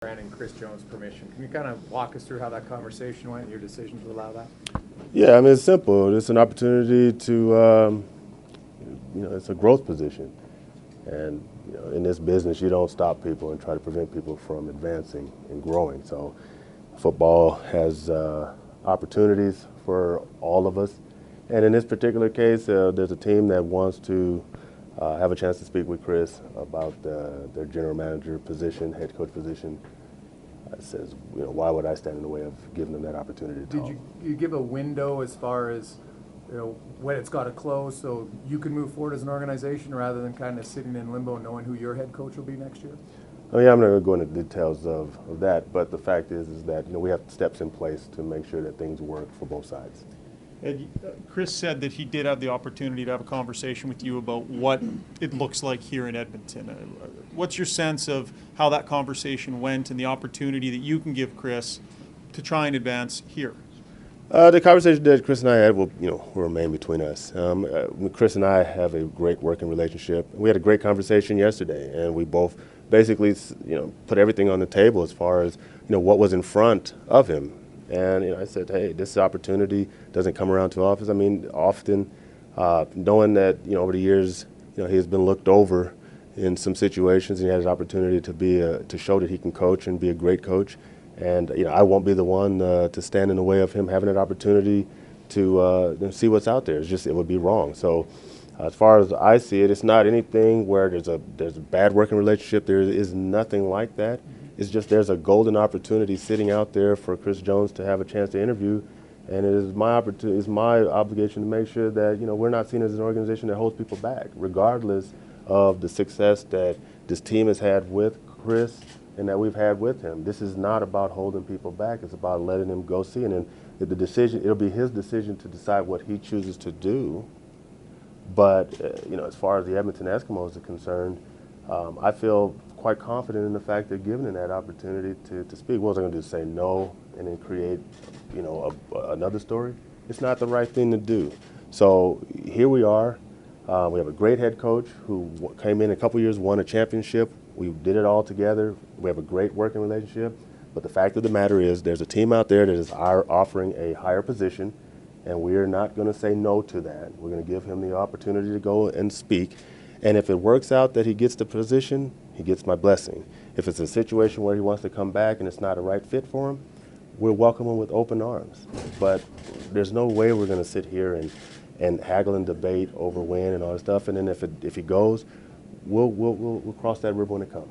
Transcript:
Granting Chris Jones permission. Can you kind of walk us through how that conversation went and your decision to allow that? Yeah, I mean, it's simple. It's an opportunity to, it's a growth position. And, in this business, you don't stop people and try to prevent people from advancing and growing. So football has opportunities for all of us. And in this particular case, there's a team that wants to have a chance to speak with Chris about their general manager position, head coach position. Says, why would I stand in the way of giving them that opportunity to talk? Did you give a window as far as when it's got to close so you can move forward as an organization rather than kind of sitting in limbo knowing who your head coach will be next year? Oh yeah, I'm not going to go into details of that, but the fact is that we have steps in place to make sure that things work for both sides. Ed, Chris said that he did have the opportunity to have a conversation with you about what it looks like here in Edmonton. What's your sense of how that conversation went and the opportunity that you can give Chris to try and advance here? The conversation that Chris and I had will remain between us. Chris and I have a great working relationship. We had a great conversation yesterday, and we both basically put everything on the table as far as what was in front of him. And I said, hey, this opportunity doesn't come around too often. I mean, often knowing that over the years, he has been looked over in some situations, and he had his opportunity to show that he can coach and be a great coach. And I won't be the one to stand in the way of him having that opportunity to see what's out there. It would be wrong. So as far as I see it, it's not anything where there's a bad working relationship. There is nothing like that. It's just there's a golden opportunity sitting out there for Chris Jones to have a chance to interview, and it is my opportunity, it's my obligation to make sure that we're not seen as an organization that holds people back, regardless of the success that this team has had with Chris and that we've had with him. This is not about holding people back. It's about letting them go see, and then it'll be his decision to decide what he chooses to do. But as far as the Edmonton Eskimos are concerned, I feel quite confident in the fact that giving him that opportunity to speak. What was I going to do, say no and then create, another story? It's not the right thing to do. So here we are. We have a great head coach who came in a couple years, won a championship. We did it all together. We have a great working relationship. But the fact of the matter is there's a team out there that is offering a higher position, and we're not going to say no to that. We're going to give him the opportunity to go and speak. And if it works out that he gets the position, he gets my blessing. If it's a situation where he wants to come back and it's not a right fit for him, we'll welcome him with open arms. But there's no way we're going to sit here and haggle and debate over when and all that stuff. And then if he goes, we'll cross that river when it comes.